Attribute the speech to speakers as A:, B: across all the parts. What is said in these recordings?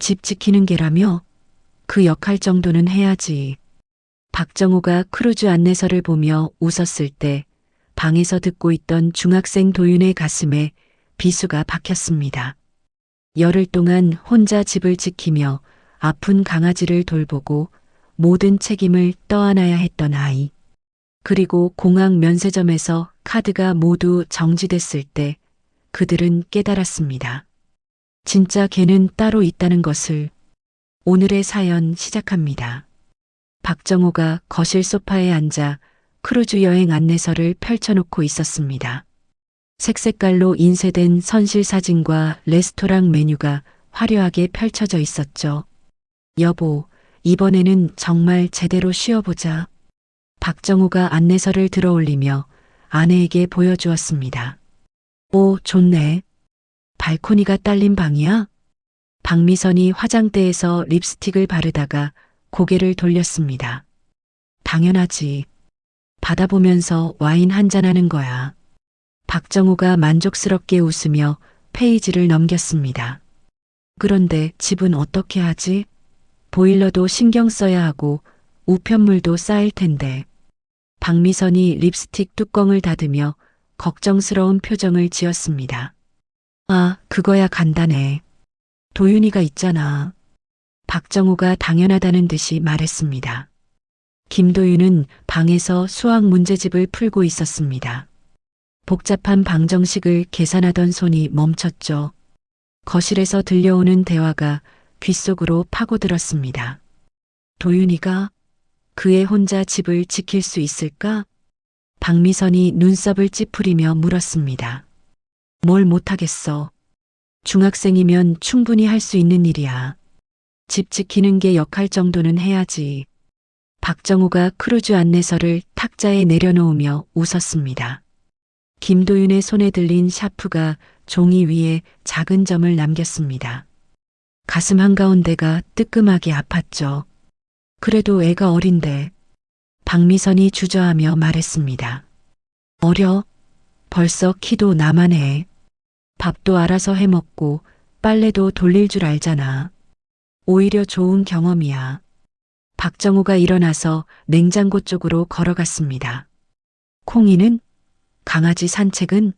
A: 집 지키는 게라며? 그 역할 정도는 해야지. 박정호가 크루즈 안내서를 보며 웃었을 때 방에서 듣고 있던 중학생 도윤의 가슴에 비수가 박혔습니다. 열흘 동안 혼자 집을 지키며 아픈 강아지를 돌보고 모든 책임을 떠안아야 했던 아이. 그리고 공항 면세점에서 카드가 모두 정지됐을 때 그들은 깨달았습니다. 진짜 걔는 따로 있다는 것을. 오늘의 사연 시작합니다. 박정호가 거실 소파에 앉아 크루즈 여행 안내서를 펼쳐놓고 있었습니다. 색색깔로 인쇄된 선실 사진과 레스토랑 메뉴가 화려하게 펼쳐져 있었죠. 여보, 이번에는 정말 제대로 쉬어보자. 박정호가 안내서를 들어올리며 아내에게 보여주었습니다. 오, 좋네. 발코니가 딸린 방이야? 박미선이 화장대에서 립스틱을 바르다가 고개를 돌렸습니다. 당연하지. 바다 보면서 와인 한잔하는 거야. 박정호가 만족스럽게 웃으며 페이지를 넘겼습니다. 그런데 집은 어떻게 하지? 보일러도 신경 써야 하고 우편물도 쌓일 텐데. 박미선이 립스틱 뚜껑을 닫으며 걱정스러운 표정을 지었습니다. 아, 그거야 간단해. 도윤이가 있잖아. 박정호가 당연하다는 듯이 말했습니다. 김도윤은 방에서 수학 문제집을 풀고 있었습니다. 복잡한 방정식을 계산하던 손이 멈췄죠. 거실에서 들려오는 대화가 귓속으로 파고들었습니다. 도윤이가 그애 혼자 집을 지킬 수 있을까? 박미선이 눈썹을 찌푸리며 물었습니다. 뭘 못하겠어. 중학생이면 충분히 할 수 있는 일이야. 집 지키는 게 역할 정도는 해야지. 박정호가 크루즈 안내서를 탁자에 내려놓으며 웃었습니다. 김도윤의 손에 들린 샤프가 종이 위에 작은 점을 남겼습니다. 가슴 한가운데가 뜨끔하게 아팠죠. 그래도 애가 어린데. 박미선이 주저하며 말했습니다. 어려? 벌써 키도 나만 해. 밥도 알아서 해먹고 빨래도 돌릴 줄 알잖아. 오히려 좋은 경험이야. 박정호가 일어나서 냉장고 쪽으로 걸어갔습니다. 콩이는? 강아지 산책은?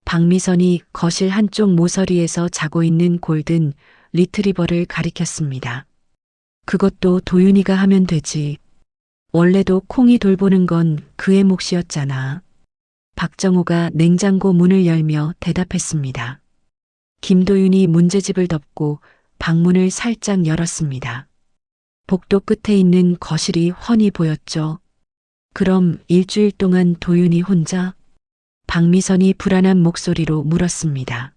A: 박미선이 거실 한쪽 모서리에서 자고 있는 골든 리트리버를 가리켰습니다. 그것도 도윤이가 하면 되지. 원래도 콩이 돌보는 건 그의 몫이었잖아. 박정호가 냉장고 문을 열며 대답했습니다. 김도윤이 문제집을 덮고 방문을 살짝 열었습니다. 복도 끝에 있는 거실이 훤히 보였죠. 그럼 일주일 동안 도윤이 혼자? 박미선이 불안한 목소리로 물었습니다.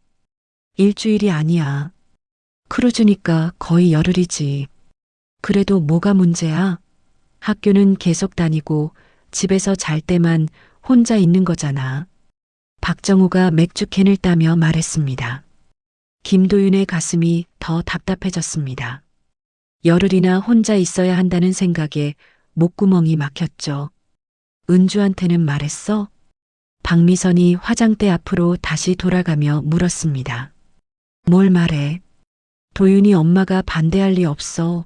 A: 일주일이 아니야. 크루즈니까 거의 열흘이지. 그래도 뭐가 문제야? 학교는 계속 다니고 집에서 잘 때만 혼자 있는 거잖아. 박정호가 맥주캔을 따며 말했습니다. 김도윤의 가슴이 더 답답해졌습니다. 열흘이나 혼자 있어야 한다는 생각에 목구멍이 막혔죠. 은주한테는 말했어? 박미선이 화장대 앞으로 다시 돌아가며 물었습니다. 뭘 말해? 도윤이 엄마가 반대할 리 없어.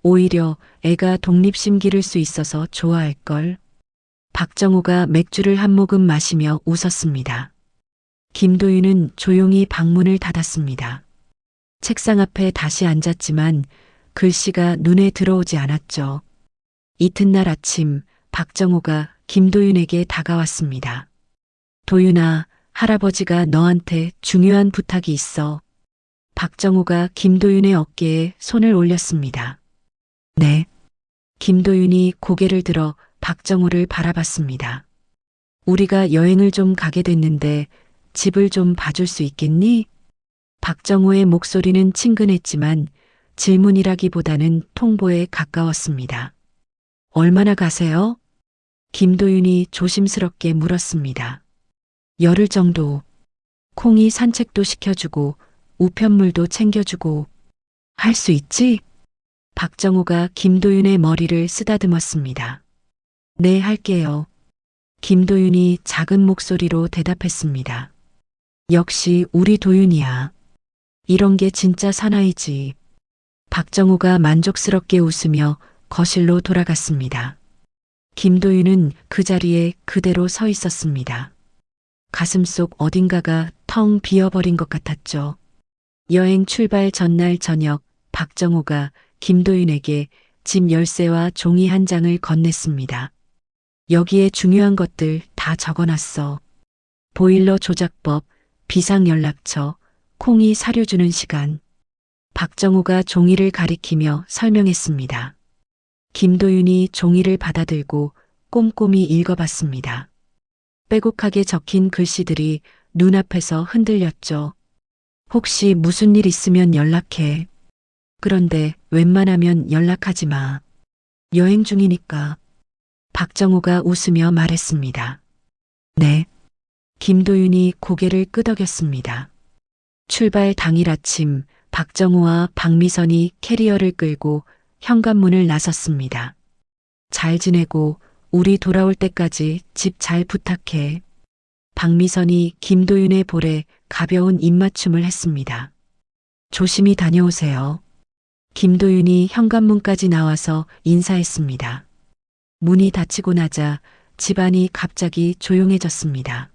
A: 오히려 애가 독립심 기를 수 있어서 좋아할걸. 박정호가 맥주를 한 모금 마시며 웃었습니다. 김도윤은 조용히 방문을 닫았습니다. 책상 앞에 다시 앉았지만 글씨가 눈에 들어오지 않았죠. 이튿날 아침 박정호가 김도윤에게 다가왔습니다. 도윤아, 할아버지가 너한테 중요한 부탁이 있어. 박정호가 김도윤의 어깨에 손을 올렸습니다. 네. 김도윤이 고개를 들어 박정호를 바라봤습니다. 우리가 여행을 좀 가게 됐는데 집을 좀 봐줄 수 있겠니? 박정호의 목소리는 친근했지만 질문이라기보다는 통보에 가까웠습니다. 얼마나 가세요? 김도윤이 조심스럽게 물었습니다. 열흘 정도. 콩이 산책도 시켜주고 우편물도 챙겨주고. 할 수 있지? 박정호가 김도윤의 머리를 쓰다듬었습니다. 네, 할게요. 김도윤이 작은 목소리로 대답했습니다. 역시 우리 도윤이야. 이런 게 진짜 사나이지. 박정호가 만족스럽게 웃으며 거실로 돌아갔습니다. 김도윤은 그 자리에 그대로 서 있었습니다. 가슴속 어딘가가 텅 비어버린 것 같았죠. 여행 출발 전날 저녁 박정호가 김도윤에게 집 열쇠와 종이 한 장을 건넸습니다. 여기에 중요한 것들 다 적어놨어. 보일러 조작법, 비상연락처, 콩이 사료 주는 시간. 박정호가 종이를 가리키며 설명했습니다. 김도윤이 종이를 받아들고 꼼꼼히 읽어봤습니다. 빼곡하게 적힌 글씨들이 눈앞에서 흔들렸죠. 혹시 무슨 일 있으면 연락해. 그런데 웬만하면 연락하지 마. 여행 중이니까. 박정호가 웃으며 말했습니다. 네. 김도윤이 고개를 끄덕였습니다. 출발 당일 아침 박정호와 박미선이 캐리어를 끌고 현관문을 나섰습니다. 잘 지내고 우리 돌아올 때까지 집 잘 부탁해. 박미선이 김도윤의 볼에 가벼운 입맞춤을 했습니다. 조심히 다녀오세요. 김도윤이 현관문까지 나와서 인사했습니다. 문이 닫히고 나자 집안이 갑자기 조용해졌습니다.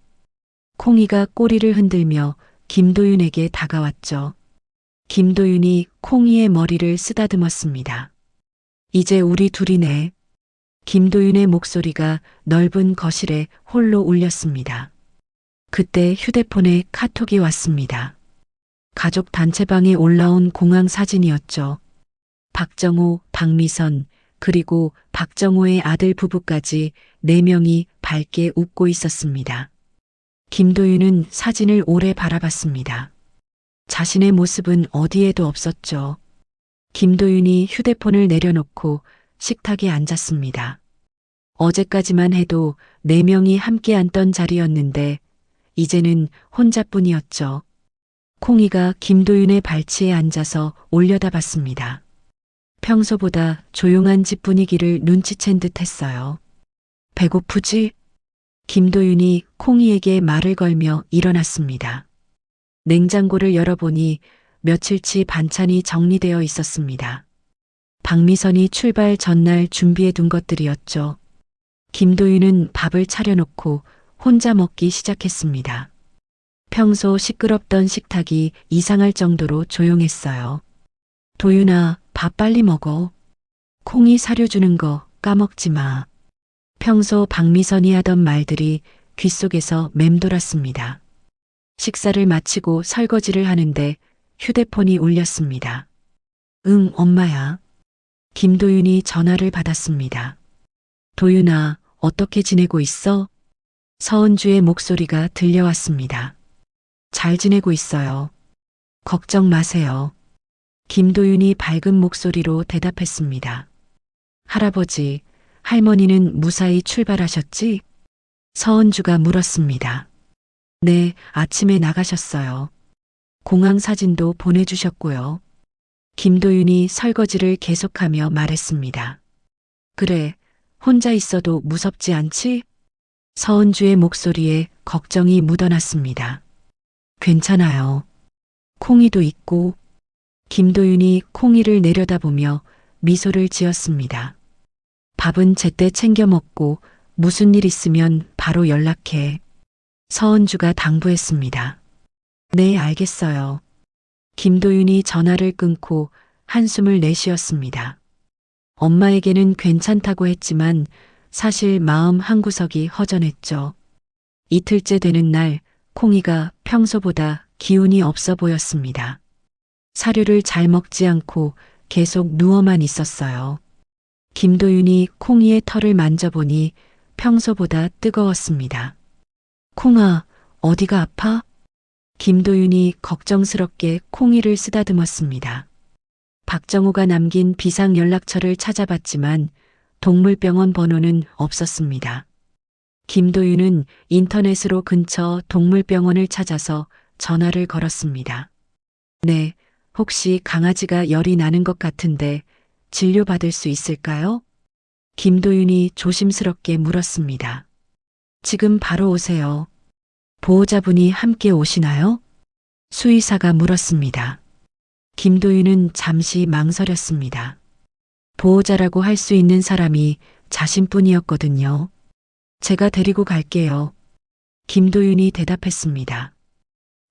A: 콩이가 꼬리를 흔들며 김도윤에게 다가왔죠. 김도윤이 콩이의 머리를 쓰다듬었습니다. 이제 우리 둘이네. 김도윤의 목소리가 넓은 거실에 홀로 울렸습니다. 그때 휴대폰에 카톡이 왔습니다. 가족 단체방에 올라온 공항 사진이었죠. 박정호, 박미선, 그리고 박정호의 아들 부부까지 4명이 밝게 웃고 있었습니다. 김도윤은 사진을 오래 바라봤습니다. 자신의 모습은 어디에도 없었죠. 김도윤이 휴대폰을 내려놓고 식탁에 앉았습니다. 어제까지만 해도 4명이 함께 앉던 자리였는데 이제는 혼자뿐이었죠. 콩이가 김도윤의 발치에 앉아서 올려다봤습니다. 평소보다 조용한 집 분위기를 눈치챈 듯 했어요. 배고프지? 김도윤이 콩이에게 말을 걸며 일어났습니다. 냉장고를 열어보니 며칠치 반찬이 정리되어 있었습니다. 박미선이 출발 전날 준비해 둔 것들이었죠. 김도윤은 밥을 차려놓고 혼자 먹기 시작했습니다. 평소 시끄럽던 식탁이 이상할 정도로 조용했어요. 도윤아, 밥 빨리 먹어. 콩이 사료 주는 거 까먹지 마. 평소 박미선이 하던 말들이 귓속에서 맴돌았습니다. 식사를 마치고 설거지를 하는데 휴대폰이 울렸습니다. 응, 엄마야. 김도윤이 전화를 받았습니다. 도윤아, 어떻게 지내고 있어? 서은주의 목소리가 들려왔습니다. 잘 지내고 있어요. 걱정 마세요. 김도윤이 밝은 목소리로 대답했습니다. 할아버지, 할머니는 무사히 출발하셨지? 서은주가 물었습니다. 네, 아침에 나가셨어요. 공항 사진도 보내주셨고요. 김도윤이 설거지를 계속하며 말했습니다. 그래, 혼자 있어도 무섭지 않지? 서은주의 목소리에 걱정이 묻어났습니다. 괜찮아요. 콩이도 있고. 김도윤이 콩이를 내려다보며 미소를 지었습니다. 밥은 제때 챙겨 먹고 무슨 일 있으면 바로 연락해. 서은주가 당부했습니다. 네, 알겠어요. 김도윤이 전화를 끊고 한숨을 내쉬었습니다. 엄마에게는 괜찮다고 했지만 사실 마음 한구석이 허전했죠. 이틀째 되는 날 콩이가 평소보다 기운이 없어 보였습니다. 사료를 잘 먹지 않고 계속 누워만 있었어요. 김도윤이 콩이의 털을 만져보니 평소보다 뜨거웠습니다. 콩아, 어디가 아파? 김도윤이 걱정스럽게 콩이를 쓰다듬었습니다. 박정호가 남긴 비상연락처를 찾아봤지만 동물병원 번호는 없었습니다. 김도윤은 인터넷으로 근처 동물병원을 찾아서 전화를 걸었습니다. 네, 혹시 강아지가 열이 나는 것 같은데 진료받을 수 있을까요? 김도윤이 조심스럽게 물었습니다. 지금 바로 오세요. 보호자분이 함께 오시나요? 수의사가 물었습니다. 김도윤은 잠시 망설였습니다. 보호자라고 할 수 있는 사람이 자신뿐이었거든요. 제가 데리고 갈게요. 김도윤이 대답했습니다.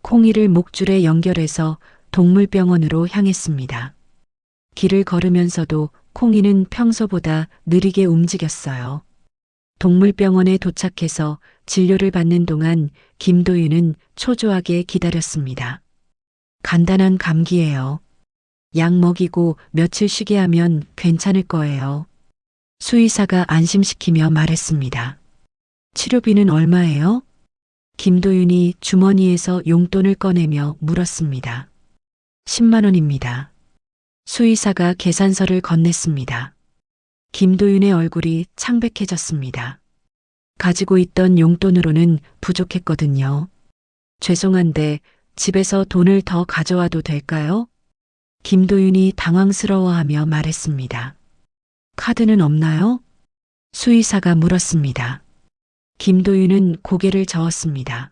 A: 콩이를 목줄에 연결해서 동물병원으로 향했습니다. 길을 걸으면서도 콩이는 평소보다 느리게 움직였어요. 동물병원에 도착해서 진료를 받는 동안 김도윤은 초조하게 기다렸습니다. 간단한 감기예요. 약 먹이고 며칠 쉬게 하면 괜찮을 거예요. 수의사가 안심시키며 말했습니다. 치료비는 얼마예요? 김도윤이 주머니에서 용돈을 꺼내며 물었습니다. 10만 원입니다. 수의사가 계산서를 건넸습니다. 김도윤의 얼굴이 창백해졌습니다. 가지고 있던 용돈으로는 부족했거든요. 죄송한데 집에서 돈을 더 가져와도 될까요? 김도윤이 당황스러워하며 말했습니다. 카드는 없나요? 수의사가 물었습니다. 김도윤은 고개를 저었습니다.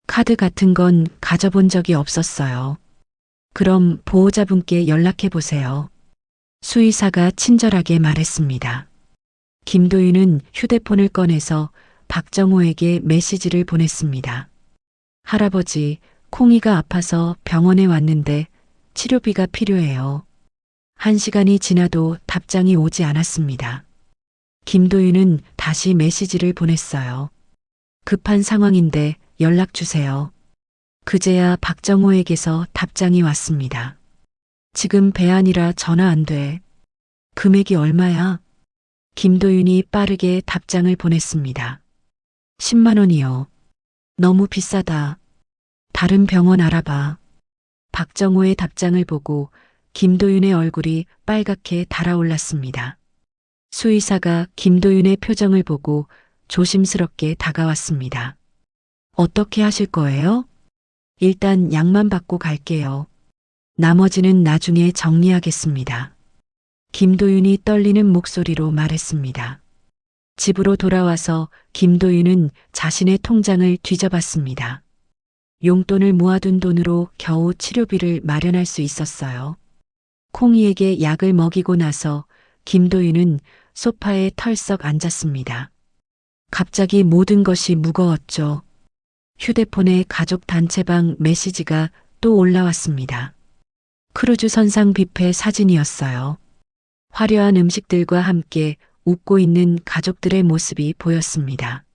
A: 카드 같은 건 가져본 적이 없었어요. 그럼 보호자분께 연락해 보세요. 수의사가 친절하게 말했습니다. 김도윤은 휴대폰을 꺼내서 박정호에게 메시지를 보냈습니다. 할아버지, 콩이가 아파서 병원에 왔는데 치료비가 필요해요. 1시간이 지나도 답장이 오지 않았습니다. 김도윤은 다시 메시지를 보냈어요. 급한 상황인데 연락 주세요. 그제야 박정호에게서 답장이 왔습니다. 지금 배안이라 전화 안 돼. 금액이 얼마야? 김도윤이 빠르게 답장을 보냈습니다. 10만 원이요. 너무 비싸다. 다른 병원 알아봐. 박정호의 답장을 보고 김도윤의 얼굴이 빨갛게 달아올랐습니다. 수의사가 김도윤의 표정을 보고 조심스럽게 다가왔습니다. 어떻게 하실 거예요? 일단 약만 받고 갈게요. 나머지는 나중에 정리하겠습니다. 김도윤이 떨리는 목소리로 말했습니다. 집으로 돌아와서 김도윤은 자신의 통장을 뒤져봤습니다. 용돈을 모아둔 돈으로 겨우 치료비를 마련할 수 있었어요. 콩이에게 약을 먹이고 나서 김도윤은 소파에 털썩 앉았습니다. 갑자기 모든 것이 무거웠죠. 휴대폰에 가족 단체방 메시지가 또 올라왔습니다. 크루즈 선상 뷔페 사진이었어요. 화려한 음식들과 함께 웃고 있는 가족들의 모습이 보였습니다.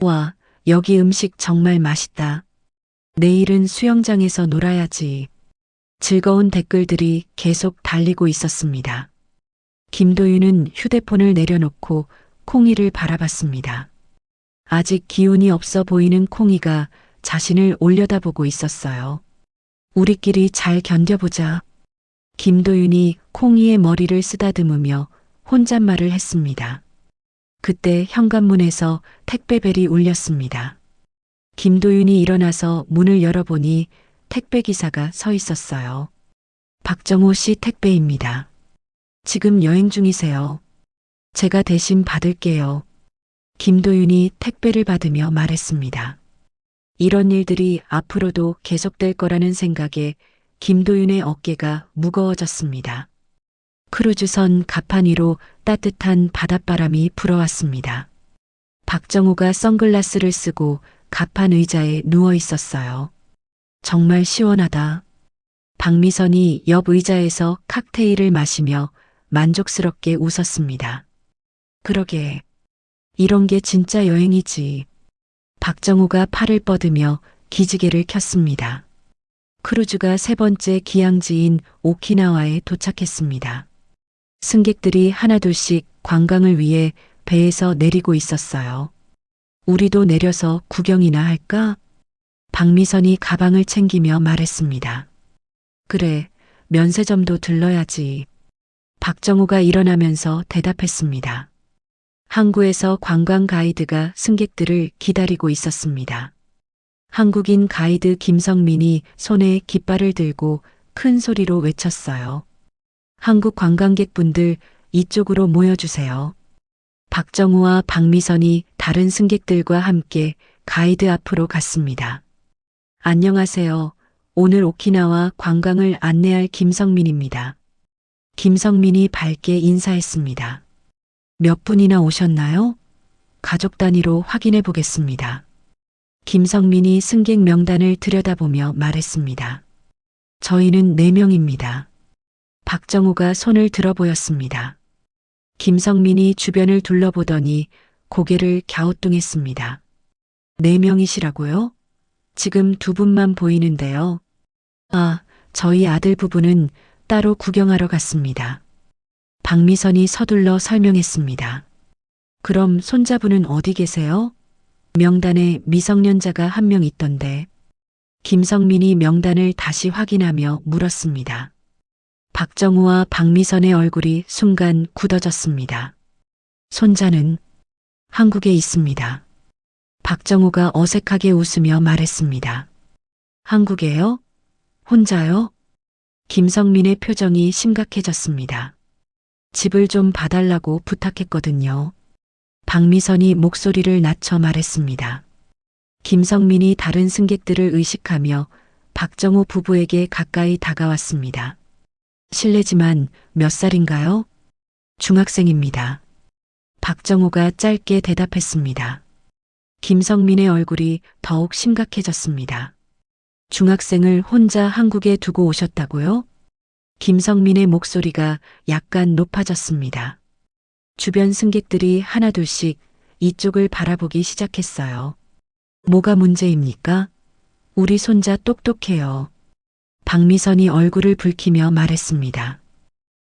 A: 와, 여기 음식 정말 맛있다. 내일은 수영장에서 놀아야지. 즐거운 댓글들이 계속 달리고 있었습니다. 김도윤은 휴대폰을 내려놓고 콩이를 바라봤습니다. 아직 기운이 없어 보이는 콩이가 자신을 올려다보고 있었어요. 우리끼리 잘 견뎌보자. 김도윤이 콩이의 머리를 쓰다듬으며 혼잣말을 했습니다. 그때 현관문에서 택배벨이 울렸습니다. 김도윤이 일어나서 문을 열어보니 택배기사가 서 있었어요. 박정호 씨 택배입니다. 지금 여행 중이세요. 제가 대신 받을게요. 김도윤이 택배를 받으며 말했습니다. 이런 일들이 앞으로도 계속될 거라는 생각에 김도윤의 어깨가 무거워졌습니다. 크루즈선 갑판 위로 따뜻한 바닷바람이 불어왔습니다. 박정호가 선글라스를 쓰고 갑판 의자에 누워 있었어요. 정말 시원하다. 박미선이 옆 의자에서 칵테일을 마시며 만족스럽게 웃었습니다. 그러게. 이런 게 진짜 여행이지. 박정호가 팔을 뻗으며 기지개를 켰습니다. 크루즈가 3번째 기항지인 오키나와에 도착했습니다. 승객들이 하나둘씩 관광을 위해 배에서 내리고 있었어요. 우리도 내려서 구경이나 할까? 박미선이 가방을 챙기며 말했습니다. 그래, 면세점도 들러야지. 박정호가 일어나면서 대답했습니다. 항구에서 관광 가이드가 승객들을 기다리고 있었습니다. 한국인 가이드 김성민이 손에 깃발을 들고 큰 소리로 외쳤어요. 한국 관광객분들 이쪽으로 모여주세요. 박정호와 박미선이 다른 승객들과 함께 가이드 앞으로 갔습니다. 안녕하세요. 오늘 오키나와 관광을 안내할 김성민입니다. 김성민이 밝게 인사했습니다. 몇 분이나 오셨나요? 가족 단위로 확인해 보겠습니다. 김성민이 승객 명단을 들여다보며 말했습니다. 저희는 4명입니다. 박정우가 손을 들어 보였습니다. 김성민이 주변을 둘러보더니 고개를 갸우뚱했습니다. 4명이시라고요? 지금 2분만 보이는데요. 아, 저희 아들 부부는 따로 구경하러 갔습니다. 박미선이 서둘러 설명했습니다. 그럼 손자분은 어디 계세요? 명단에 미성년자가 1명 있던데. 김성민이 명단을 다시 확인하며 물었습니다. 박정우와 박미선의 얼굴이 순간 굳어졌습니다. 손자는 한국에 있습니다. 박정우가 어색하게 웃으며 말했습니다. 한국에요? 혼자요? 김성민의 표정이 심각해졌습니다. 집을 좀 봐달라고 부탁했거든요. 박미선이 목소리를 낮춰 말했습니다. 김성민이 다른 승객들을 의식하며 박정우 부부에게 가까이 다가왔습니다. 실례지만 몇 살인가요? 중학생입니다. 박정우가 짧게 대답했습니다. 김성민의 얼굴이 더욱 심각해졌습니다. 중학생을 혼자 한국에 두고 오셨다고요? 김성민의 목소리가 약간 높아졌습니다. 주변 승객들이 하나둘씩 이쪽을 바라보기 시작했어요. 뭐가 문제입니까? 우리 손자 똑똑해요. 박미선이 얼굴을 붉히며 말했습니다.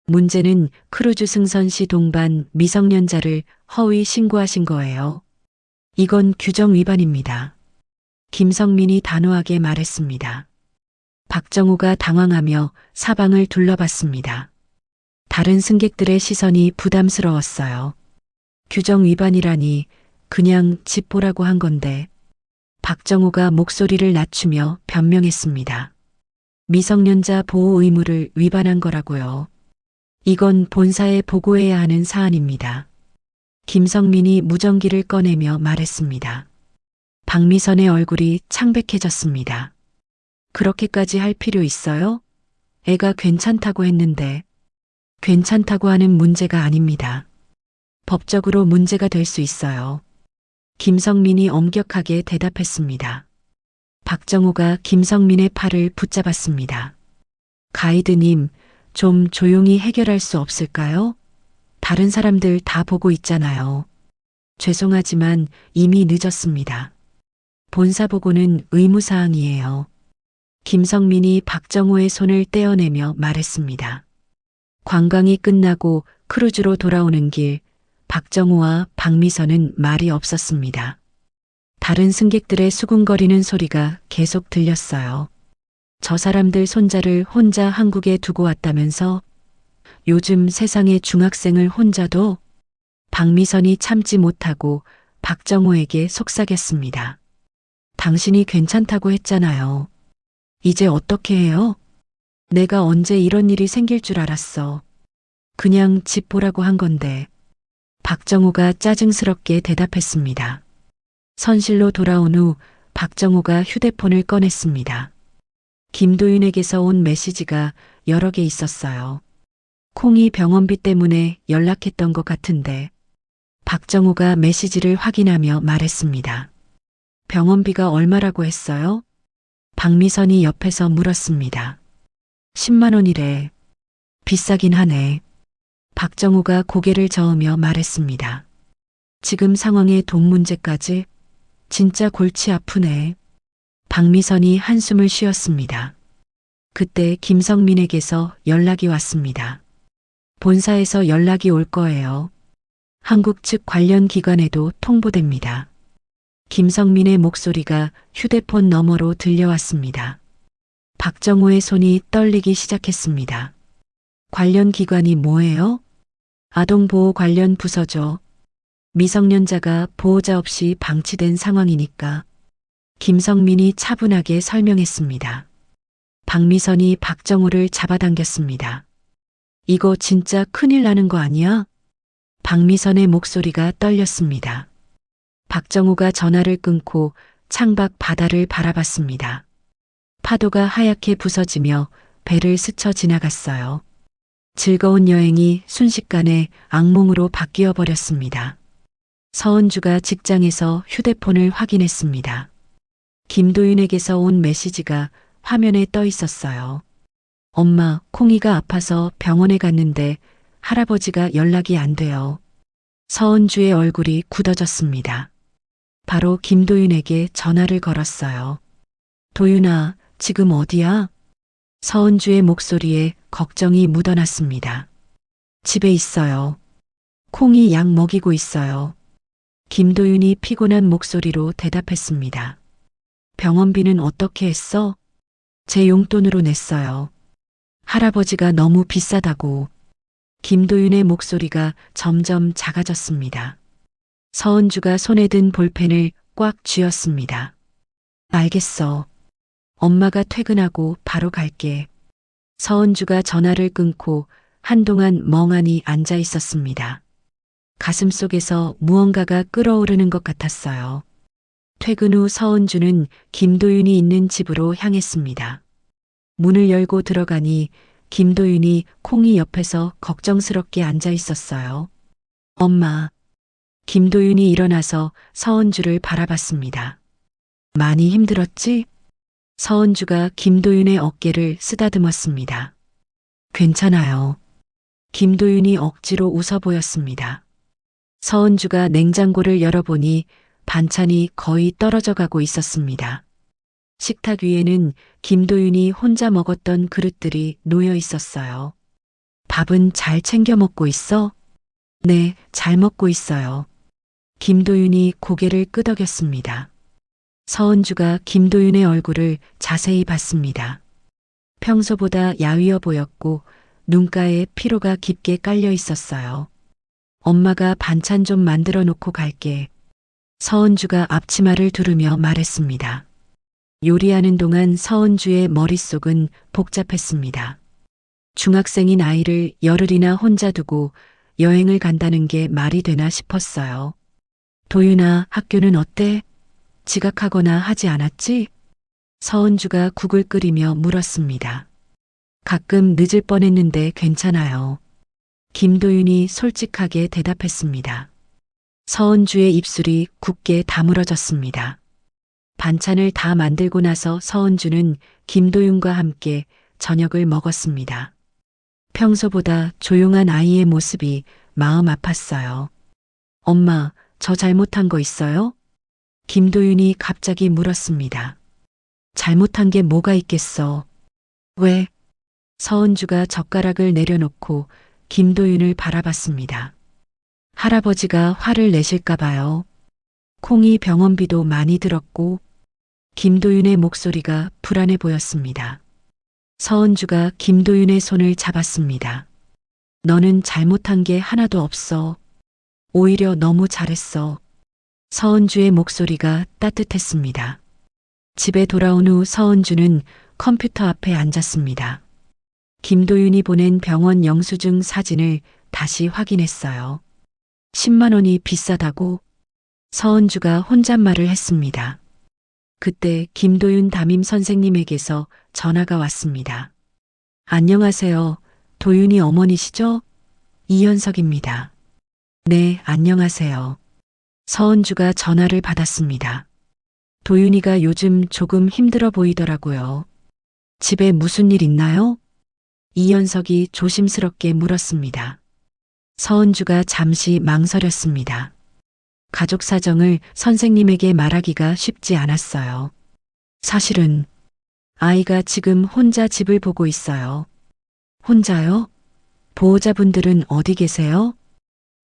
A: 문제는 크루즈 승선 시 동반 미성년자를 허위 신고하신 거예요. 이건 규정 위반입니다. 김성민이 단호하게 말했습니다. 박정우가 당황하며 사방을 둘러봤습니다. 다른 승객들의 시선이 부담스러웠어요. 규정 위반이라니 그냥 집 보라고 한 건데. 박정우가 목소리를 낮추며 변명했습니다. 미성년자 보호 의무를 위반한 거라고요. 이건 본사에 보고해야 하는 사안입니다. 김성민이 무전기를 꺼내며 말했습니다. 박미선의 얼굴이 창백해졌습니다. 그렇게까지 할 필요 있어요? 애가 괜찮다고 했는데. 괜찮다고 하는 문제가 아닙니다. 법적으로 문제가 될 수 있어요. 김성민이 엄격하게 대답했습니다. 박정우가 김성민의 팔을 붙잡았습니다. 가이드님, 좀 조용히 해결할 수 없을까요? 다른 사람들 다 보고 있잖아요. 죄송하지만 이미 늦었습니다. 본사 보고는 의무사항이에요. 김성민이 박정우의 손을 떼어내며 말했습니다. 관광이 끝나고 크루즈로 돌아오는 길, 박정우와 박미선은 말이 없었습니다. 다른 승객들의 수군거리는 소리가 계속 들렸어요. 저 사람들 손자를 혼자 한국에 두고 왔다면서? 요즘 세상에 중학생을 혼자도? 박미선이 참지 못하고 박정우에게 속삭였습니다. 당신이 괜찮다고 했잖아요. 이제 어떻게 해요? 내가 언제 이런 일이 생길 줄 알았어. 그냥 집 보라고 한 건데. 박정우가 짜증스럽게 대답했습니다. 선실로 돌아온 후 박정우가 휴대폰을 꺼냈습니다. 김도윤에게서 온 메시지가 여러 개 있었어요. 콩이 병원비 때문에 연락했던 것 같은데. 박정우가 메시지를 확인하며 말했습니다. 병원비가 얼마라고 했어요? 박미선이 옆에서 물었습니다. 10만 원이래. 비싸긴 하네. 박정우가 고개를 저으며 말했습니다. 지금 상황에 돈 문제까지? 진짜 골치 아프네. 박미선이 한숨을 쉬었습니다. 그때 김성민에게서 연락이 왔습니다. 본사에서 연락이 올 거예요. 한국 측 관련 기관에도 통보됩니다. 김성민의 목소리가 휴대폰 너머로 들려왔습니다. 박정우의 손이 떨리기 시작했습니다. 관련 기관이 뭐예요? 아동보호 관련 부서죠. 미성년자가 보호자 없이 방치된 상황이니까. 김성민이 차분하게 설명했습니다. 박미선이 박정우를 잡아당겼습니다. 이거 진짜 큰일 나는 거 아니야? 박미선의 목소리가 떨렸습니다. 박정우가 전화를 끊고 창밖 바다를 바라봤습니다. 파도가 하얗게 부서지며 배를 스쳐 지나갔어요. 즐거운 여행이 순식간에 악몽으로 바뀌어 버렸습니다. 서은주가 직장에서 휴대폰을 확인했습니다. 김도윤에게서 온 메시지가 화면에 떠 있었어요. 엄마, 콩이가 아파서 병원에 갔는데 할아버지가 연락이 안 돼요. 서은주의 얼굴이 굳어졌습니다. 바로 김도윤에게 전화를 걸었어요. 도윤아, 지금 어디야? 서은주의 목소리에 걱정이 묻어났습니다. 집에 있어요. 콩이 약 먹이고 있어요. 김도윤이 피곤한 목소리로 대답했습니다. 병원비는 어떻게 했어? 제 용돈으로 냈어요. 할아버지가 너무 비싸다고. 김도윤의 목소리가 점점 작아졌습니다. 서은주가 손에 든 볼펜을 꽉 쥐었습니다. 알겠어. 엄마가 퇴근하고 바로 갈게. 서은주가 전화를 끊고 한동안 멍하니 앉아 있었습니다. 가슴 속에서 무언가가 끓어오르는 것 같았어요. 퇴근 후 서은주는 김도윤이 있는 집으로 향했습니다. 문을 열고 들어가니 김도윤이 콩이 옆에서 걱정스럽게 앉아 있었어요. 엄마. 김도윤이 일어나서 서은주를 바라봤습니다. 많이 힘들었지? 서은주가 김도윤의 어깨를 쓰다듬었습니다. 괜찮아요. 김도윤이 억지로 웃어 보였습니다. 서은주가 냉장고를 열어보니 반찬이 거의 떨어져 가고 있었습니다. 식탁 위에는 김도윤이 혼자 먹었던 그릇들이 놓여 있었어요. 밥은 잘 챙겨 먹고 있어? 네, 잘 먹고 있어요. 김도윤이 고개를 끄덕였습니다. 서은주가 김도윤의 얼굴을 자세히 봤습니다. 평소보다 야위어 보였고 눈가에 피로가 깊게 깔려 있었어요. 엄마가 반찬 좀 만들어 놓고 갈게. 서은주가 앞치마를 두르며 말했습니다. 요리하는 동안 서은주의 머릿속은 복잡했습니다. 중학생인 아이를 열흘이나 혼자 두고 여행을 간다는 게 말이 되나 싶었어요. 도윤아, 학교는 어때? 지각하거나 하지 않았지? 서은주가 국을 끓이며 물었습니다. 가끔 늦을 뻔했는데 괜찮아요. 김도윤이 솔직하게 대답했습니다. 서은주의 입술이 굳게 다물어졌습니다. 반찬을 다 만들고 나서 서은주는 김도윤과 함께 저녁을 먹었습니다. 평소보다 조용한 아이의 모습이 마음 아팠어요. 엄마, 저 잘못한 거 있어요? 김도윤이 갑자기 물었습니다. 잘못한 게 뭐가 있겠어? 왜? 서은주가 젓가락을 내려놓고 김도윤을 바라봤습니다. 할아버지가 화를 내실까 봐요. 콩이 병원비도 많이 들었고. 김도윤의 목소리가 불안해 보였습니다. 서은주가 김도윤의 손을 잡았습니다. 너는 잘못한 게 하나도 없어. 오히려 너무 잘했어. 서은주의 목소리가 따뜻했습니다. 집에 돌아온 후 서은주는 컴퓨터 앞에 앉았습니다. 김도윤이 보낸 병원 영수증 사진을 다시 확인했어요. 10만 원이 비싸다고? 서은주가 혼잣말을 했습니다. 그때 김도윤 담임 선생님에게서 전화가 왔습니다. 안녕하세요. 도윤이 어머니시죠? 이현석입니다. 네, 안녕하세요. 서은주가 전화를 받았습니다. 도윤이가 요즘 조금 힘들어 보이더라고요. 집에 무슨 일 있나요? 이현석이 조심스럽게 물었습니다. 서은주가 잠시 망설였습니다. 가족 사정을 선생님에게 말하기가 쉽지 않았어요. 사실은 아이가 지금 혼자 집을 보고 있어요. 혼자요? 보호자분들은 어디 계세요?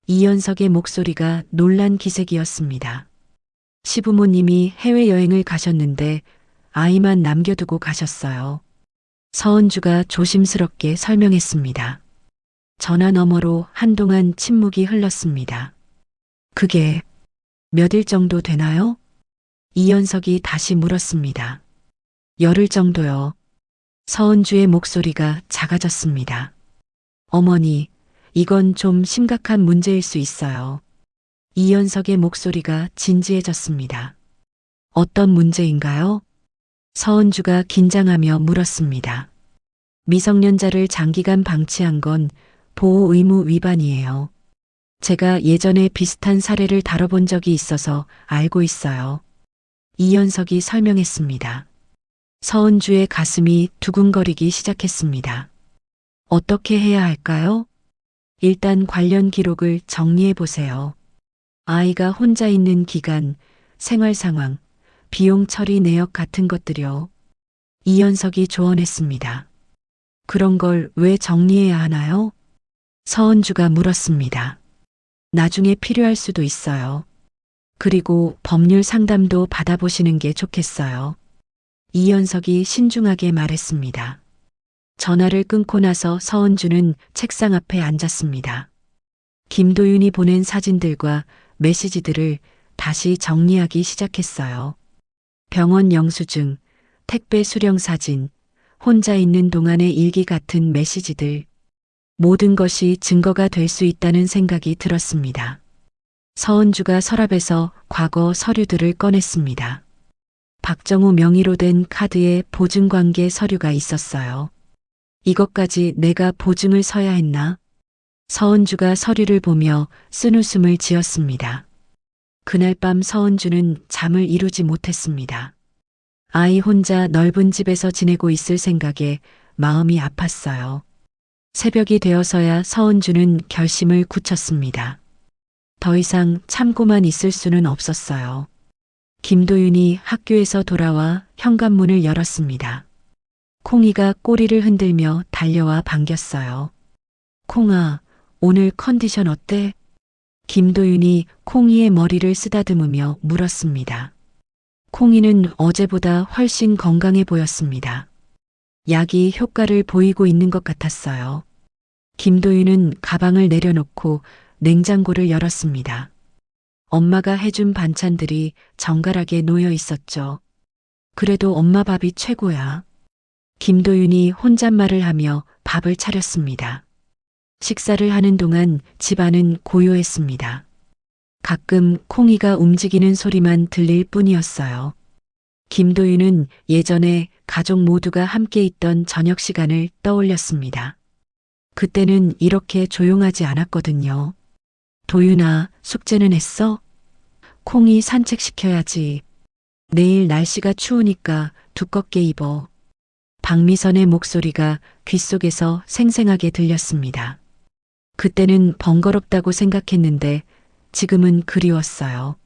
A: 이현석의 목소리가 놀란 기색이었습니다. 시부모님이 해외여행을 가셨는데 아이만 남겨두고 가셨어요. 서은주가 조심스럽게 설명했습니다. 전화 너머로 한동안 침묵이 흘렀습니다. 그게 몇 일 정도 되나요? 이현석이 다시 물었습니다. 열흘 정도요. 서은주의 목소리가 작아졌습니다. 어머니, 이건 좀 심각한 문제일 수 있어요. 이현석의 목소리가 진지해졌습니다. 어떤 문제인가요? 서은주가 긴장하며 물었습니다. 미성년자를 장기간 방치한 건 보호 의무 위반이에요. 제가 예전에 비슷한 사례를 다뤄본 적이 있어서 알고 있어요. 이현석이 설명했습니다. 서은주의 가슴이 두근거리기 시작했습니다. 어떻게 해야 할까요? 일단 관련 기록을 정리해 보세요. 아이가 혼자 있는 기간, 생활 상황, 비용 처리 내역 같은 것들이요. 이현석이 조언했습니다. 그런 걸 왜 정리해야 하나요? 서은주가 물었습니다. 나중에 필요할 수도 있어요. 그리고 법률 상담도 받아보시는 게 좋겠어요. 이현석이 신중하게 말했습니다. 전화를 끊고 나서 서은주는 책상 앞에 앉았습니다. 김도윤이 보낸 사진들과 메시지들을 다시 정리하기 시작했어요. 병원 영수증, 택배 수령 사진, 혼자 있는 동안의 일기 같은 메시지들. 모든 것이 증거가 될 수 있다는 생각이 들었습니다. 서은주가 서랍에서 과거 서류들을 꺼냈습니다. 박정우 명의로 된 카드에 보증관계 서류가 있었어요. 이것까지 내가 보증을 서야 했나? 서은주가 서류를 보며 쓴웃음을 지었습니다. 그날 밤 서은주는 잠을 이루지 못했습니다. 아이 혼자 넓은 집에서 지내고 있을 생각에 마음이 아팠어요. 새벽이 되어서야 서은주는 결심을 굳혔습니다. 더 이상 참고만 있을 수는 없었어요. 김도윤이 학교에서 돌아와 현관문을 열었습니다. 콩이가 꼬리를 흔들며 달려와 반겼어요. 콩아, 오늘 컨디션 어때? 김도윤이 콩이의 머리를 쓰다듬으며 물었습니다. 콩이는 어제보다 훨씬 건강해 보였습니다. 약이 효과를 보이고 있는 것 같았어요. 김도윤은 가방을 내려놓고 냉장고를 열었습니다. 엄마가 해준 반찬들이 정갈하게 놓여 있었죠. 그래도 엄마 밥이 최고야. 김도윤이 혼잣말을 하며 밥을 차렸습니다. 식사를 하는 동안 집안은 고요했습니다. 가끔 콩이가 움직이는 소리만 들릴 뿐이었어요. 김도윤은 예전에 가족 모두가 함께 있던 저녁 시간을 떠올렸습니다. 그때는 이렇게 조용하지 않았거든요. 도윤아, 숙제는 했어? 콩이 산책시켜야지. 내일 날씨가 추우니까 두껍게 입어. 박미선의 목소리가 귓속에서 생생하게 들렸습니다. 그때는 번거롭다고 생각했는데 지금은 그리웠어요.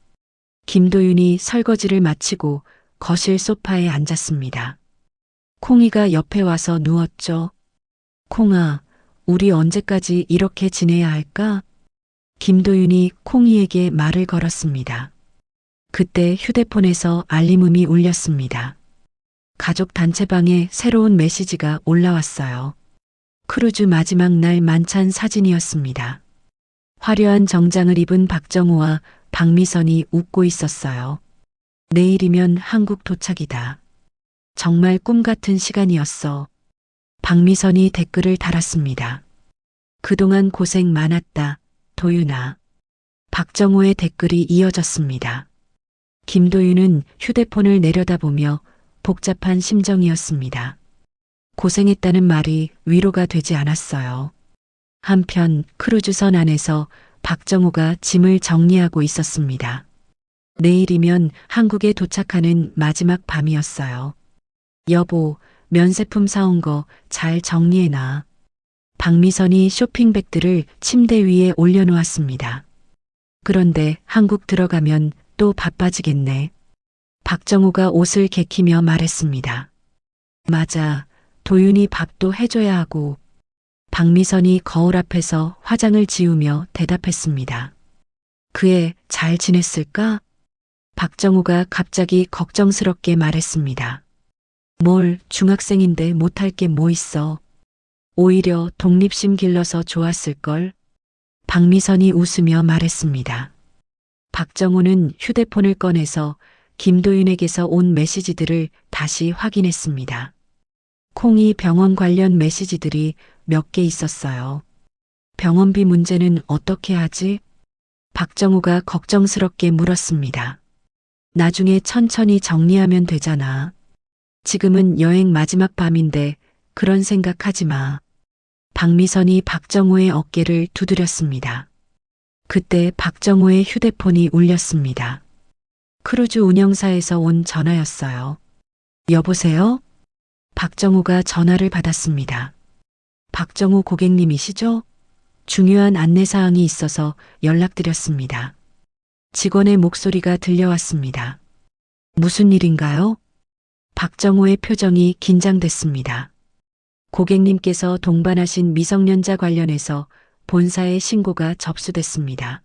A: 김도윤이 설거지를 마치고 거실 소파에 앉았습니다. 콩이가 옆에 와서 누웠죠. 콩아, 우리 언제까지 이렇게 지내야 할까? 김도윤이 콩이에게 말을 걸었습니다. 그때 휴대폰에서 알림음이 울렸습니다. 가족 단체방에 새로운 메시지가 올라왔어요. 크루즈 마지막 날 만찬 사진이었습니다. 화려한 정장을 입은 박정우와 박미선이 웃고 있었어요. 내일이면 한국 도착이다. 정말 꿈 같은 시간이었어. 박미선이 댓글을 달았습니다. 그동안 고생 많았다, 도윤아. 박정우의 댓글이 이어졌습니다. 김도윤은 휴대폰을 내려다보며 복잡한 심정이었습니다. 고생했다는 말이 위로가 되지 않았어요. 한편 크루즈선 안에서 박정우가 짐을 정리하고 있었습니다. 내일이면 한국에 도착하는 마지막 밤이었어요. 여보, 면세품 사온 거 잘 정리해놔. 박미선이 쇼핑백들을 침대 위에 올려놓았습니다. 그런데 한국 들어가면 또 바빠지겠네. 박정우가 옷을 개키며 말했습니다. 맞아, 도윤이 밥도 해줘야 하고. 박미선이 거울 앞에서 화장을 지우며 대답했습니다. 그애 잘 지냈을까? 박정우가 갑자기 걱정스럽게 말했습니다. 뭘, 중학생인데 못할 게 뭐 있어. 오히려 독립심 길러서 좋았을걸. 박미선이 웃으며 말했습니다. 박정우는 휴대폰을 꺼내서 김도윤에게서 온 메시지들을 다시 확인했습니다. 콩이 병원 관련 메시지들이 몇 개 있었어요. 병원비 문제는 어떻게 하지? 박정우가 걱정스럽게 물었습니다. 나중에 천천히 정리하면 되잖아. 지금은 여행 마지막 밤인데 그런 생각하지 마. 박미선이 박정호의 어깨를 두드렸습니다. 그때 박정호의 휴대폰이 울렸습니다. 크루즈 운영사에서 온 전화였어요. 여보세요? 박정호가 전화를 받았습니다. 박정호 고객님이시죠? 중요한 안내사항이 있어서 연락드렸습니다. 직원의 목소리가 들려왔습니다. 무슨 일인가요? 박정호의 표정이 긴장됐습니다. 고객님께서 동반하신 미성년자 관련해서 본사에 신고가 접수됐습니다.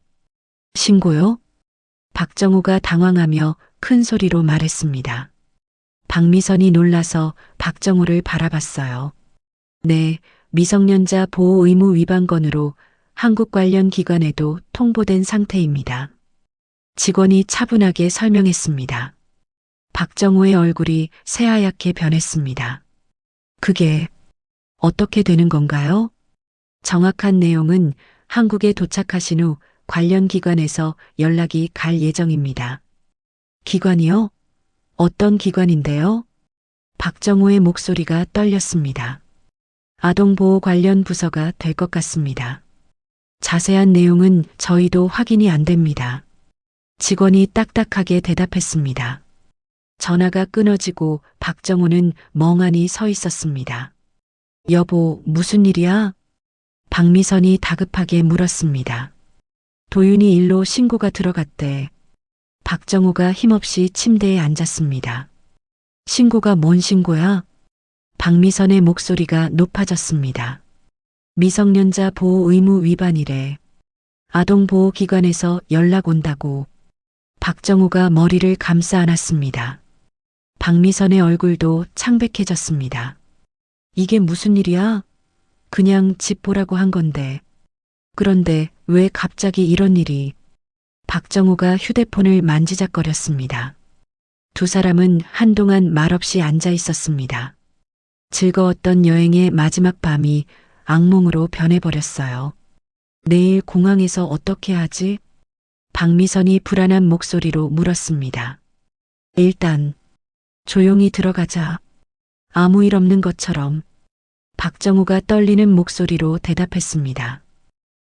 A: 신고요? 박정호가 당황하며 큰 소리로 말했습니다. 박미선이 놀라서 박정호를 바라봤어요. 네, 미성년자 보호 의무 위반 건으로 한국 관련 기관에도 통보된 상태입니다. 직원이 차분하게 설명했습니다. 박정호의 얼굴이 새하얗게 변했습니다. 그게 어떻게 되는 건가요? 정확한 내용은 한국에 도착하신 후 관련 기관에서 연락이 갈 예정입니다. 기관이요? 어떤 기관인데요? 박정호의 목소리가 떨렸습니다. 아동보호 관련 부서가 될 것 같습니다. 자세한 내용은 저희도 확인이 안 됩니다. 직원이 딱딱하게 대답했습니다. 전화가 끊어지고 박정호는 멍하니 서 있었습니다. 여보, 무슨 일이야? 박미선이 다급하게 물었습니다. 도윤이 일로 신고가 들어갔대. 박정호가 힘없이 침대에 앉았습니다. 신고가 뭔 신고야? 박미선의 목소리가 높아졌습니다. 미성년자 보호 의무 위반이래. 아동보호기관에서 연락 온다고. 박정호가 머리를 감싸 안았습니다. 박미선의 얼굴도 창백해졌습니다. 이게 무슨 일이야? 그냥 집 보라고 한 건데. 그런데 왜 갑자기 이런 일이? 박정호가 휴대폰을 만지작거렸습니다. 두 사람은 한동안 말없이 앉아 있었습니다. 즐거웠던 여행의 마지막 밤이 악몽으로 변해버렸어요. 내일 공항에서 어떻게 하지? 박미선이 불안한 목소리로 물었습니다. 일단 조용히 들어가자. 아무 일 없는 것처럼. 박정호가 떨리는 목소리로 대답했습니다.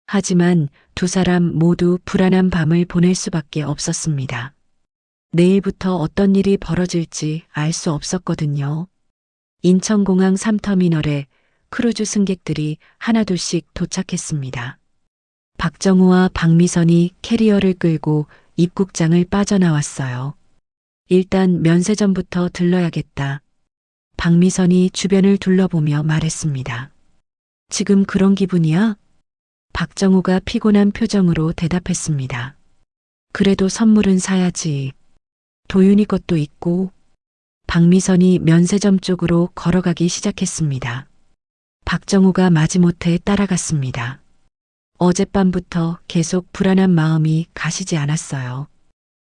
A: 하지만 두 사람 모두 불안한 밤을 보낼 수밖에 없었습니다. 내일부터 어떤 일이 벌어질지 알 수 없었거든요. 인천공항 3터미널에 크루즈 승객들이 하나둘씩 도착했습니다. 박정호와 박미선이 캐리어를 끌고 입국장을 빠져나왔어요. 일단 면세점부터 들러야겠다. 박미선이 주변을 둘러보며 말했습니다. 지금 그런 기분이야? 박정호가 피곤한 표정으로 대답했습니다. 그래도 선물은 사야지. 도윤이 것도 있고. 박미선이 면세점 쪽으로 걸어가기 시작했습니다. 박정호가 마지못해 따라갔습니다. 어젯밤부터 계속 불안한 마음이 가시지 않았어요.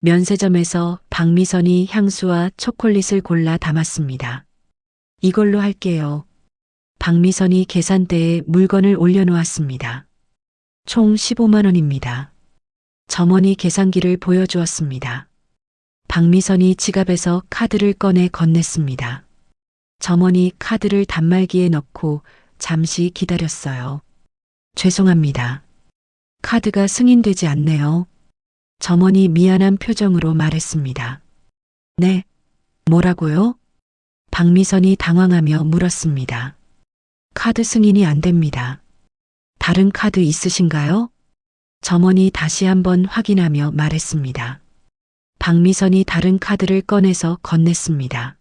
A: 면세점에서 박미선이 향수와 초콜릿을 골라 담았습니다. 이걸로 할게요. 박미선이 계산대에 물건을 올려놓았습니다. 총 15만 원입니다. 점원이 계산기를 보여주었습니다. 박미선이 지갑에서 카드를 꺼내 건넸습니다. 점원이 카드를 단말기에 넣고 잠시 기다렸어요. 죄송합니다. 카드가 승인되지 않네요. 점원이 미안한 표정으로 말했습니다. 네, 뭐라고요? 박미선이 당황하며 물었습니다. 카드 승인이 안 됩니다. 다른 카드 있으신가요? 점원이 다시 한번 확인하며 말했습니다. 박미선이 다른 카드를 꺼내서 건넸습니다.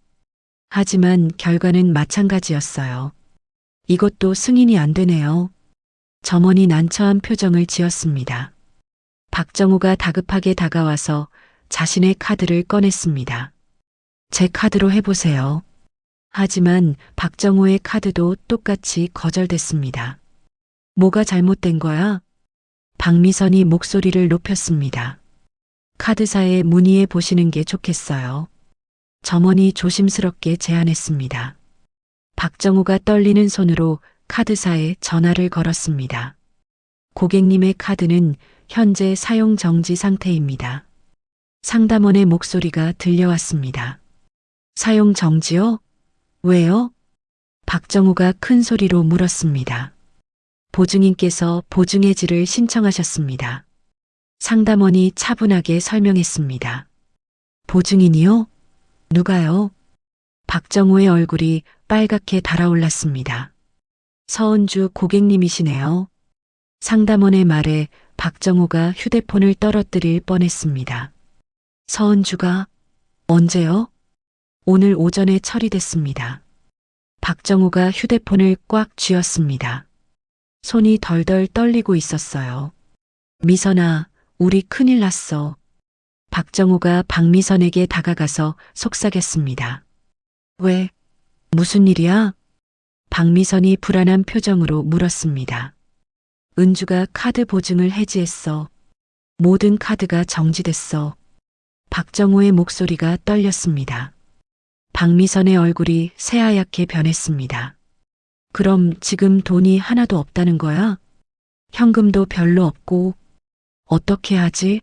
A: 하지만 결과는 마찬가지였어요. 이것도 승인이 안 되네요. 점원이 난처한 표정을 지었습니다. 박정호가 다급하게 다가와서 자신의 카드를 꺼냈습니다. 제 카드로 해보세요. 하지만 박정호의 카드도 똑같이 거절됐습니다. 뭐가 잘못된 거야? 박미선이 목소리를 높였습니다. 카드사에 문의해 보시는 게 좋겠어요. 점원이 조심스럽게 제안했습니다. 박정호가 떨리는 손으로 카드사에 전화를 걸었습니다. 고객님의 카드는 현재 사용 정지 상태입니다. 상담원의 목소리가 들려왔습니다. 사용 정지요? 왜요? 박정우가 큰 소리로 물었습니다. 보증인께서 보증해지를 신청하셨습니다. 상담원이 차분하게 설명했습니다. 보증인이요? 누가요? 박정우의 얼굴이 빨갛게 달아올랐습니다. 서은주 고객님이시네요. 상담원의 말에 박정우가 휴대폰을 떨어뜨릴 뻔했습니다. 서은주가 언제요? 오늘 오전에 처리됐습니다. 박정우가 휴대폰을 꽉 쥐었습니다. 손이 덜덜 떨리고 있었어요. 미선아, 우리 큰일 났어. 박정우가 박미선에게 다가가서 속삭였습니다. 왜? 무슨 일이야? 박미선이 불안한 표정으로 물었습니다. 은주가 카드 보증을 해지했어. 모든 카드가 정지됐어. 박정우의 목소리가 떨렸습니다. 박미선의 얼굴이 새하얗게 변했습니다. 그럼 지금 돈이 하나도 없다는 거야? 현금도 별로 없고 어떻게 하지?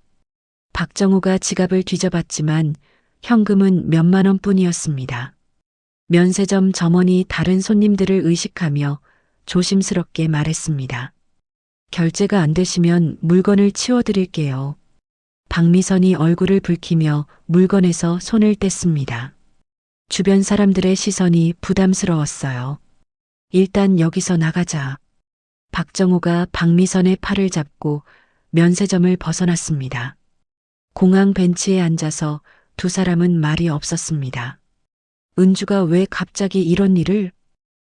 A: 박정우가 지갑을 뒤져봤지만 현금은 몇만 원뿐이었습니다. 면세점 점원이 다른 손님들을 의식하며 조심스럽게 말했습니다. 결제가 안 되시면 물건을 치워드릴게요. 박미선이 얼굴을 붉히며 물건에서 손을 뗐습니다. 주변 사람들의 시선이 부담스러웠어요. 일단 여기서 나가자. 박정우가 박미선의 팔을 잡고 면세점을 벗어났습니다. 공항 벤치에 앉아서 두 사람은 말이 없었습니다. 은주가 왜 갑자기 이런 일을?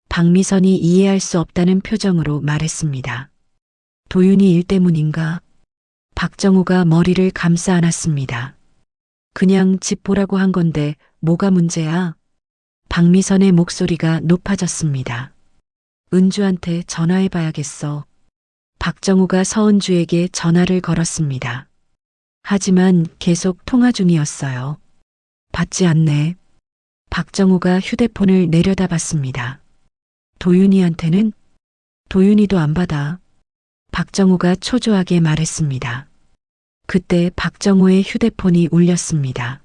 A: 박미선이 이해할 수 없다는 표정으로 말했습니다. 도윤이 일 때문인가? 박정우가 머리를 감싸 안았습니다. 그냥 집 보라고 한 건데 뭐가 문제야? 박미선의 목소리가 높아졌습니다. 은주한테 전화해봐야겠어. 박정우가 서은주에게 전화를 걸었습니다. 하지만 계속 통화 중이었어요. 받지 않네. 박정우가 휴대폰을 내려다봤습니다. 도윤이한테는? 도윤이도 안 받아. 박정우가 초조하게 말했습니다. 그때 박정우의 휴대폰이 울렸습니다.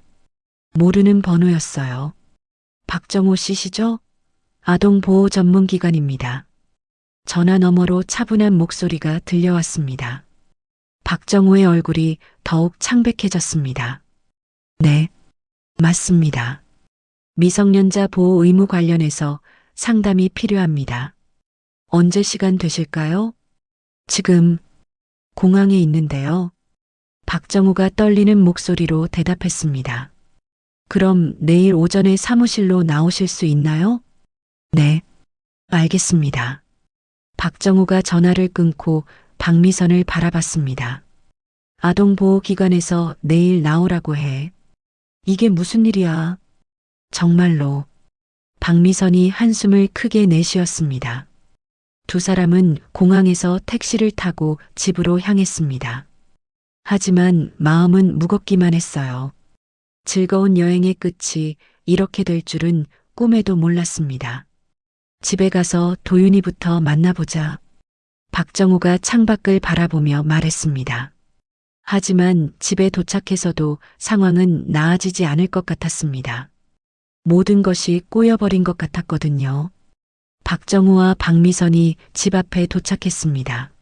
A: 모르는 번호였어요. 박정우 씨시죠? 아동보호 전문기관입니다. 전화 너머로 차분한 목소리가 들려왔습니다. 박정우의 얼굴이 더욱 창백해졌습니다. 네, 맞습니다. 미성년자 보호 의무 관련해서 상담이 필요합니다. 언제 시간 되실까요? 지금 공항에 있는데요. 박정우가 떨리는 목소리로 대답했습니다. 그럼 내일 오전에 사무실로 나오실 수 있나요? 네, 알겠습니다. 박정우가 전화를 끊고 박미선을 바라봤습니다. 아동보호기관에서 내일 나오라고 해. 이게 무슨 일이야? 정말로. 박미선이 한숨을 크게 내쉬었습니다. 두 사람은 공항에서 택시를 타고 집으로 향했습니다. 하지만 마음은 무겁기만 했어요. 즐거운 여행의 끝이 이렇게 될 줄은 꿈에도 몰랐습니다. 집에 가서 도윤이부터 만나보자. 박정우가 창밖을 바라보며 말했습니다. 하지만 집에 도착해서도 상황은 나아지지 않을 것 같았습니다. 모든 것이 꼬여버린 것 같았거든요. 박정우와 박미선이 집 앞에 도착했습니다.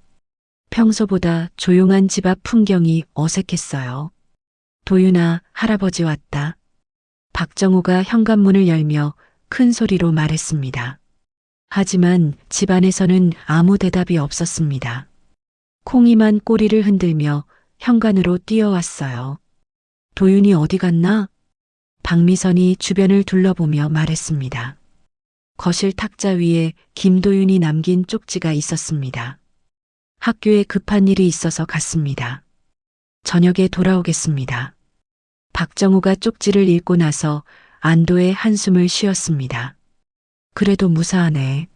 A: 평소보다 조용한 집 앞 풍경이 어색했어요. 도윤아, 할아버지 왔다. 박정우가 현관문을 열며 큰 소리로 말했습니다. 하지만 집 안에서는 아무 대답이 없었습니다. 콩이만 꼬리를 흔들며 현관으로 뛰어왔어요. 도윤이 어디 갔나? 박미선이 주변을 둘러보며 말했습니다. 거실 탁자 위에 김도윤이 남긴 쪽지가 있었습니다. 학교에 급한 일이 있어서 갔습니다. 저녁에 돌아오겠습니다. 박정우가 쪽지를 읽고 나서 안도의 한숨을 쉬었습니다. 그래도 무사하네.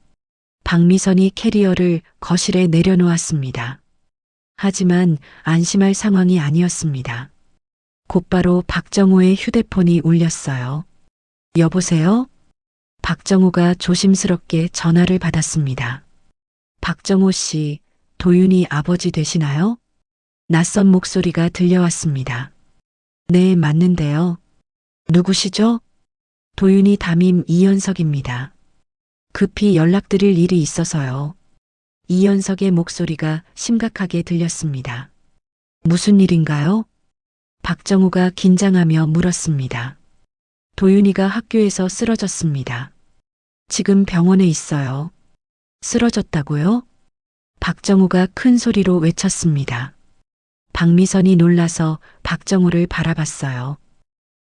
A: 박미선이 캐리어를 거실에 내려놓았습니다. 하지만 안심할 상황이 아니었습니다. 곧바로 박정우의 휴대폰이 울렸어요. 여보세요? 박정우가 조심스럽게 전화를 받았습니다. 박정우 씨, 도윤이 아버지 되시나요? 낯선 목소리가 들려왔습니다. 네, 맞는데요. 누구시죠? 도윤이 담임 이연석입니다. 급히 연락드릴 일이 있어서요. 이연석의 목소리가 심각하게 들렸습니다. 무슨 일인가요? 박정우가 긴장하며 물었습니다. 도윤이가 학교에서 쓰러졌습니다. 지금 병원에 있어요. 쓰러졌다고요? 박정우가 큰 소리로 외쳤습니다. 박미선이 놀라서 박정우를 바라봤어요.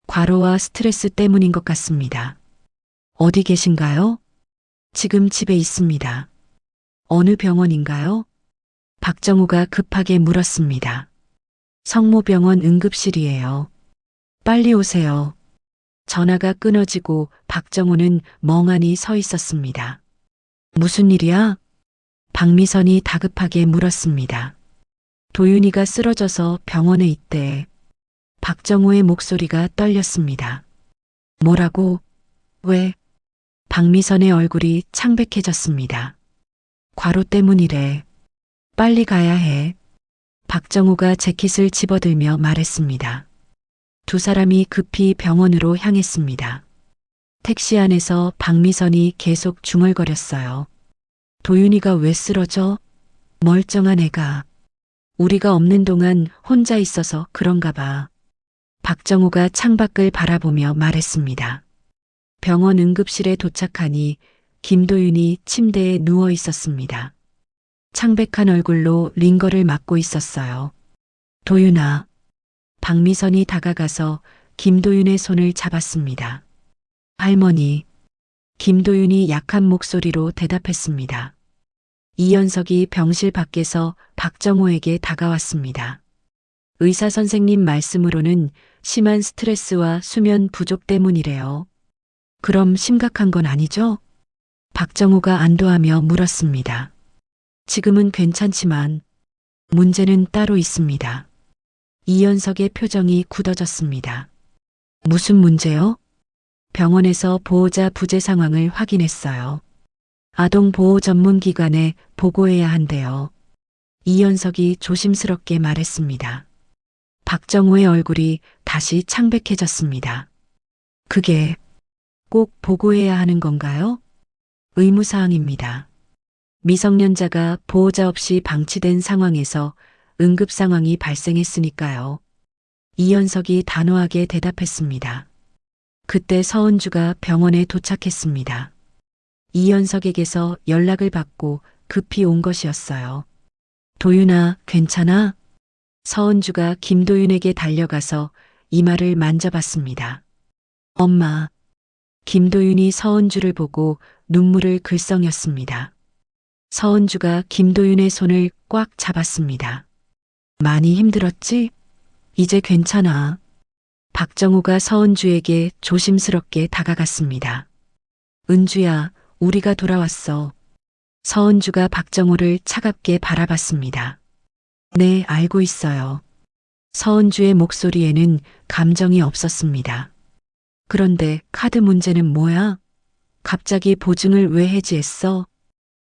A: 과로와 스트레스 때문인 것 같습니다. 어디 계신가요? 지금 집에 있습니다. 어느 병원인가요? 박정우가 급하게 물었습니다. 성모병원 응급실이에요. 빨리 오세요. 전화가 끊어지고 박정우는 멍하니 서 있었습니다. 무슨 일이야? 박미선이 다급하게 물었습니다. 도윤이가 쓰러져서 병원에 있대. 박정우의 목소리가 떨렸습니다. 뭐라고? 왜? 박미선의 얼굴이 창백해졌습니다. 과로 때문이래. 빨리 가야 해. 박정우가 재킷을 집어들며 말했습니다. 두 사람이 급히 병원으로 향했습니다. 택시 안에서 박미선이 계속 중얼거렸어요. 도윤이가 왜 쓰러져? 멀쩡한 애가. 우리가 없는 동안 혼자 있어서 그런가 봐. 박정우가 창밖을 바라보며 말했습니다. 병원 응급실에 도착하니 김도윤이 침대에 누워 있었습니다. 창백한 얼굴로 링거를 맞고 있었어요. 도윤아. 박미선이 다가가서 김도윤의 손을 잡았습니다. 할머니. 김도윤이 약한 목소리로 대답했습니다. 이연석이 병실 밖에서 박정호에게 다가왔습니다. 의사 선생님 말씀으로는 심한 스트레스와 수면 부족 때문이래요. 그럼 심각한 건 아니죠? 박정호가 안도하며 물었습니다. 지금은 괜찮지만 문제는 따로 있습니다. 이연석의 표정이 굳어졌습니다. 무슨 문제요? 병원에서 보호자 부재 상황을 확인했어요. 아동 보호 전문 기관에 보고해야 한대요. 이연석이 조심스럽게 말했습니다. 박정우의 얼굴이 다시 창백해졌습니다. 그게 꼭 보고해야 하는 건가요? 의무사항입니다. 미성년자가 보호자 없이 방치된 상황에서 응급 상황이 발생했으니까요. 이연석이 단호하게 대답했습니다. 그때 서은주가 병원에 도착했습니다. 이연석에게서 연락을 받고 급히 온 것이었어요. 도윤아, 괜찮아? 서은주가 김도윤에게 달려가서 이마를 만져봤습니다. 엄마. 김도윤이 서은주를 보고 눈물을 글썽였습니다. 서은주가 김도윤의 손을 꽉 잡았습니다. 많이 힘들었지? 이제 괜찮아. 박정우가 서은주에게 조심스럽게 다가갔습니다. 은주야, 우리가 돌아왔어. 서은주가 박정우를 차갑게 바라봤습니다. 네, 알고 있어요. 서은주의 목소리에는 감정이 없었습니다. 그런데 카드 문제는 뭐야? 갑자기 보증을 왜 해지했어?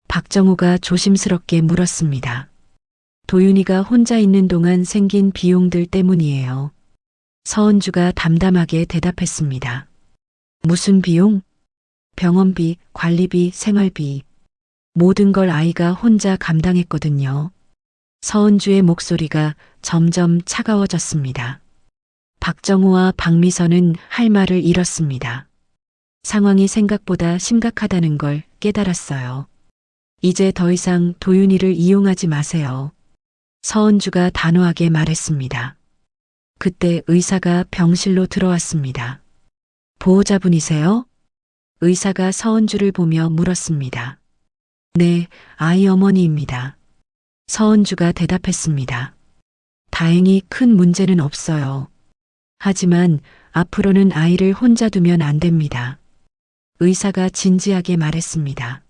A: 박정우가 조심스럽게 물었습니다. 도윤이가 혼자 있는 동안 생긴 비용들 때문이에요. 서은주가 담담하게 대답했습니다. 무슨 비용? 병원비, 관리비, 생활비. 모든 걸 아이가 혼자 감당했거든요. 서은주의 목소리가 점점 차가워졌습니다. 박정우와 박미선은 할 말을 잃었습니다. 상황이 생각보다 심각하다는 걸 깨달았어요. 이제 더 이상 도윤이를 이용하지 마세요. 서은주가 단호하게 말했습니다. 그때 의사가 병실로 들어왔습니다. 보호자분이세요? 의사가 서은주를 보며 물었습니다. 네, 아이 어머니입니다. 서은주가 대답했습니다. 다행히 큰 문제는 없어요. 하지만 앞으로는 아이를 혼자 두면 안 됩니다. 의사가 진지하게 말했습니다.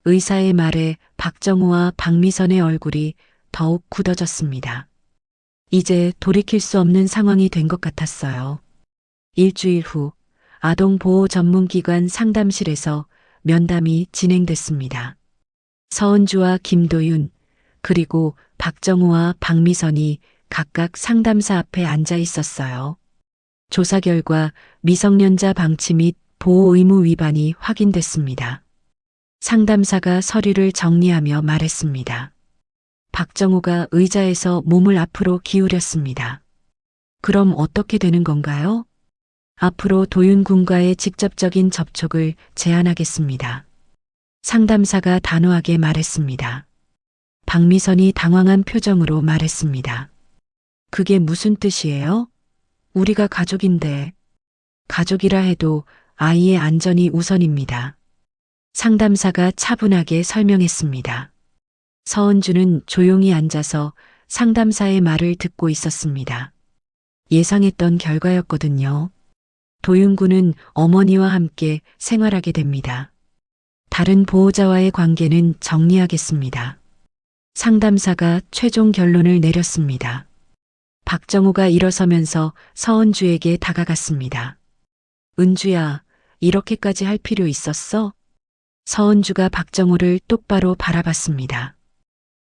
A: 의사의 말에 박정우와 박미선의 얼굴이 더욱 굳어졌습니다. 이제 돌이킬 수 없는 상황이 된 것 같았어요. 일주일 후 아동보호 전문기관 상담실에서 면담이 진행됐습니다. 서은주와 김도윤 그리고 박정우와 박미선이 각각 상담사 앞에 앉아 있었어요. 조사 결과 미성년자 방치 및 보호 의무 위반이 확인됐습니다. 상담사가 서류를 정리하며 말했습니다. 박정호가 의자에서 몸을 앞으로 기울였습니다. 그럼 어떻게 되는 건가요? 앞으로 도윤 군과의 직접적인 접촉을 제한하겠습니다. 상담사가 단호하게 말했습니다. 박미선이 당황한 표정으로 말했습니다. 그게 무슨 뜻이에요? 우리가 가족인데. 가족이라 해도 아이의 안전이 우선입니다. 상담사가 차분하게 설명했습니다. 서은주는 조용히 앉아서 상담사의 말을 듣고 있었습니다. 예상했던 결과였거든요. 도윤군은 어머니와 함께 생활하게 됩니다. 다른 보호자와의 관계는 정리하겠습니다. 상담사가 최종 결론을 내렸습니다. 박정호가 일어서면서 서은주에게 다가갔습니다. 은주야, 이렇게까지 할 필요 있었어? 서은주가 박정호를 똑바로 바라봤습니다.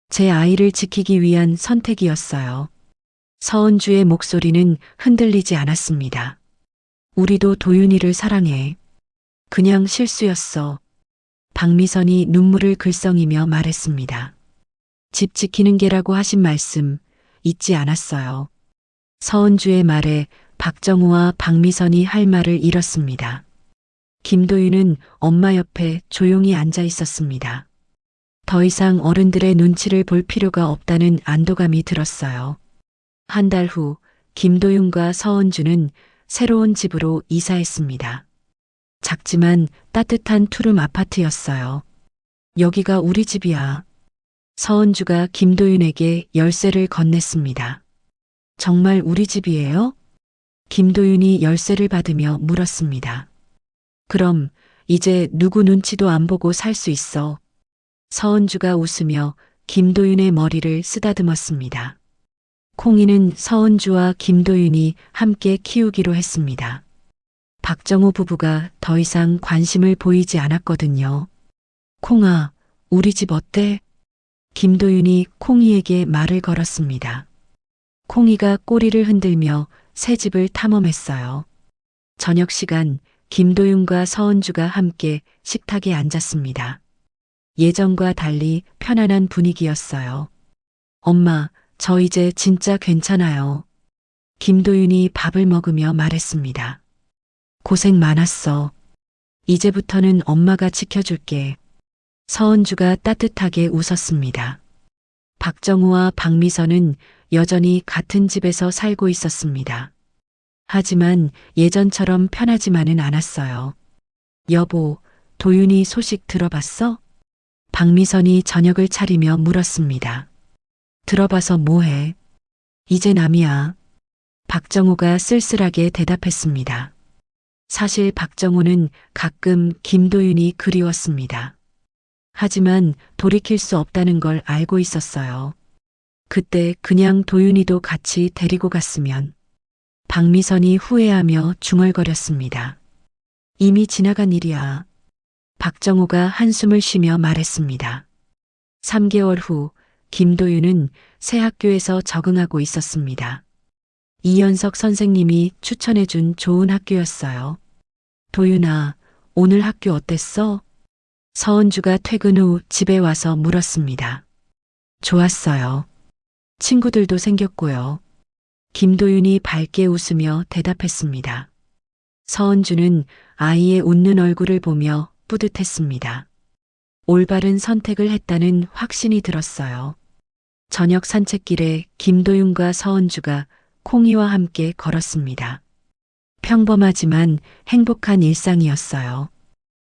A: 제 아이를 지키기 위한 선택이었어요. 서은주의 목소리는 흔들리지 않았습니다. 우리도 도윤이를 사랑해. 그냥 실수였어. 박미선이 눈물을 글썽이며 말했습니다. 집 지키는 게라고 하신 말씀 잊지 않았어요. 서은주의 말에 박정호와 박미선이 할 말을 잃었습니다. 김도윤은 엄마 옆에 조용히 앉아 있었습니다. 더 이상 어른들의 눈치를 볼 필요가 없다는 안도감이 들었어요. 한 달 후 김도윤과 서은주는 새로운 집으로 이사했습니다. 작지만 따뜻한 투룸 아파트였어요. 여기가 우리 집이야. 서은주가 김도윤에게 열쇠를 건넸습니다. 정말 우리 집이에요? 김도윤이 열쇠를 받으며 물었습니다. 그럼 이제 누구 눈치도 안 보고 살 수 있어. 서은주가 웃으며 김도윤의 머리를 쓰다듬었습니다. 콩이는 서은주와 김도윤이 함께 키우기로 했습니다. 박정호 부부가 더 이상 관심을 보이지 않았거든요. 콩아, 우리 집 어때? 김도윤이 콩이에게 말을 걸었습니다. 콩이가 꼬리를 흔들며 새 집을 탐험했어요. 저녁 시간 김도윤과 서은주가 함께 식탁에 앉았습니다. 예전과 달리 편안한 분위기였어요. 엄마, 저 이제 진짜 괜찮아요. 김도윤이 밥을 먹으며 말했습니다. 고생 많았어. 이제부터는 엄마가 지켜줄게. 서은주가 따뜻하게 웃었습니다. 박정호와 박미선은 여전히 같은 집에서 살고 있었습니다. 하지만 예전처럼 편하지만은 않았어요. 여보, 도윤이 소식 들어봤어? 박미선이 저녁을 차리며 물었습니다. 들어봐서 뭐해? 이제 남이야. 박정호가 쓸쓸하게 대답했습니다. 사실 박정호는 가끔 김도윤이 그리웠습니다. 하지만 돌이킬 수 없다는 걸 알고 있었어요. 그때 그냥 도윤이도 같이 데리고 갔으면. 박미선이 후회하며 중얼거렸습니다. 이미 지나간 일이야. 박정호가 한숨을 쉬며 말했습니다. 3개월 후 김도윤은 새 학교에서 적응하고 있었습니다. 이연석 선생님이 추천해준 좋은 학교였어요. 도윤아, 오늘 학교 어땠어? 서은주가 퇴근 후 집에 와서 물었습니다. 좋았어요. 친구들도 생겼고요. 김도윤이 밝게 웃으며 대답했습니다. 서은주는 아이의 웃는 얼굴을 보며 뿌듯했습니다. 올바른 선택을 했다는 확신이 들었어요. 저녁 산책길에 김도윤과 서은주가 콩이와 함께 걸었습니다. 평범하지만 행복한 일상이었어요.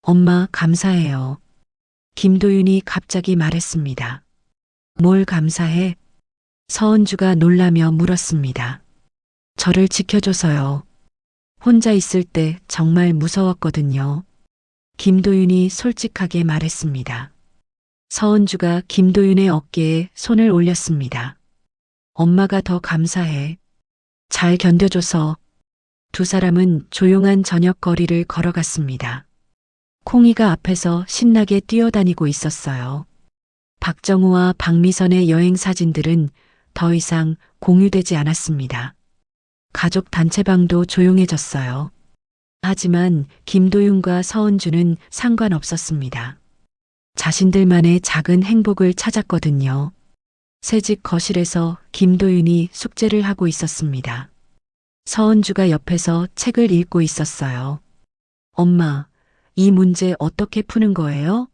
A: 엄마, 감사해요. 김도윤이 갑자기 말했습니다. 뭘 감사해? 서은주가 놀라며 물었습니다. 저를 지켜줘서요. 혼자 있을 때 정말 무서웠거든요. 김도윤이 솔직하게 말했습니다. 서은주가 김도윤의 어깨에 손을 올렸습니다. 엄마가 더 감사해. 잘 견뎌줘서. 두 사람은 조용한 저녁 거리를 걸어갔습니다. 콩이가 앞에서 신나게 뛰어다니고 있었어요. 박정호와 박미선의 여행 사진들은 더 이상 공유되지 않았습니다. 가족 단체방도 조용해졌어요. 하지만 김도윤과 서은주는 상관없었습니다. 자신들만의 작은 행복을 찾았거든요. 새집 거실에서 김도윤이 숙제를 하고 있었습니다. 서은주가 옆에서 책을 읽고 있었어요. 엄마, 이 문제 어떻게 푸는 거예요?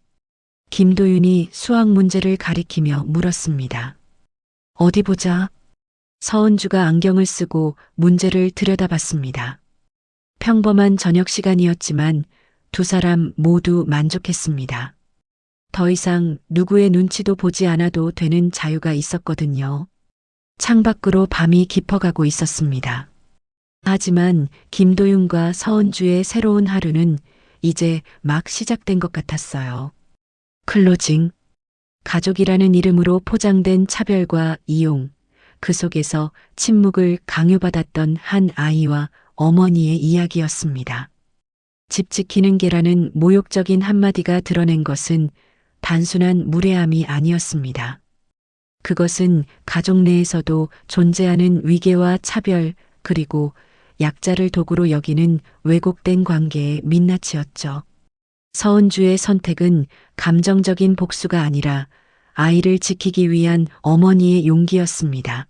A: 김도윤이 수학 문제를 가리키며 물었습니다. 어디 보자. 서은주가 안경을 쓰고 문제를 들여다봤습니다. 평범한 저녁 시간이었지만 두 사람 모두 만족했습니다. 더 이상 누구의 눈치도 보지 않아도 되는 자유가 있었거든요. 창밖으로 밤이 깊어가고 있었습니다. 하지만 김도윤과 서은주의 새로운 하루는 이제 막 시작된 것 같았어요. 클로징. 가족이라는 이름으로 포장된 차별과 이용, 그 속에서 침묵을 강요받았던 한 아이와 어머니의 이야기였습니다. 집 지키는 개라는 모욕적인 한마디가 드러낸 것은 단순한 무례함이 아니었습니다. 그것은 가족 내에서도 존재하는 위계와 차별, 그리고 약자를 도구로 여기는 왜곡된 관계의 민낯이었죠. 서은주의 선택은 감정적인 복수가 아니라 아이를 지키기 위한 어머니의 용기였습니다.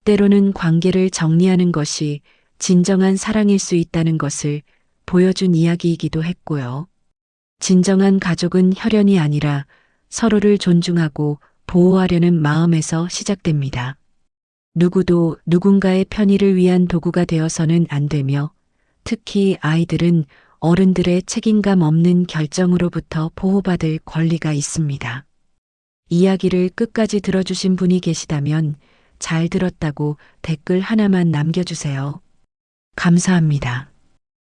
A: 때로는 관계를 정리하는 것이 진정한 사랑일 수 있다는 것을 보여준 이야기이기도 했고요. 진정한 가족은 혈연이 아니라 서로를 존중하고 보호하려는 마음에서 시작됩니다. 누구도 누군가의 편의를 위한 도구가 되어서는 안 되며, 특히 아이들은 어른들의 책임감 없는 결정으로부터 보호받을 권리가 있습니다. 이야기를 끝까지 들어주신 분이 계시다면 잘 들었다고 댓글 하나만 남겨주세요. 감사합니다.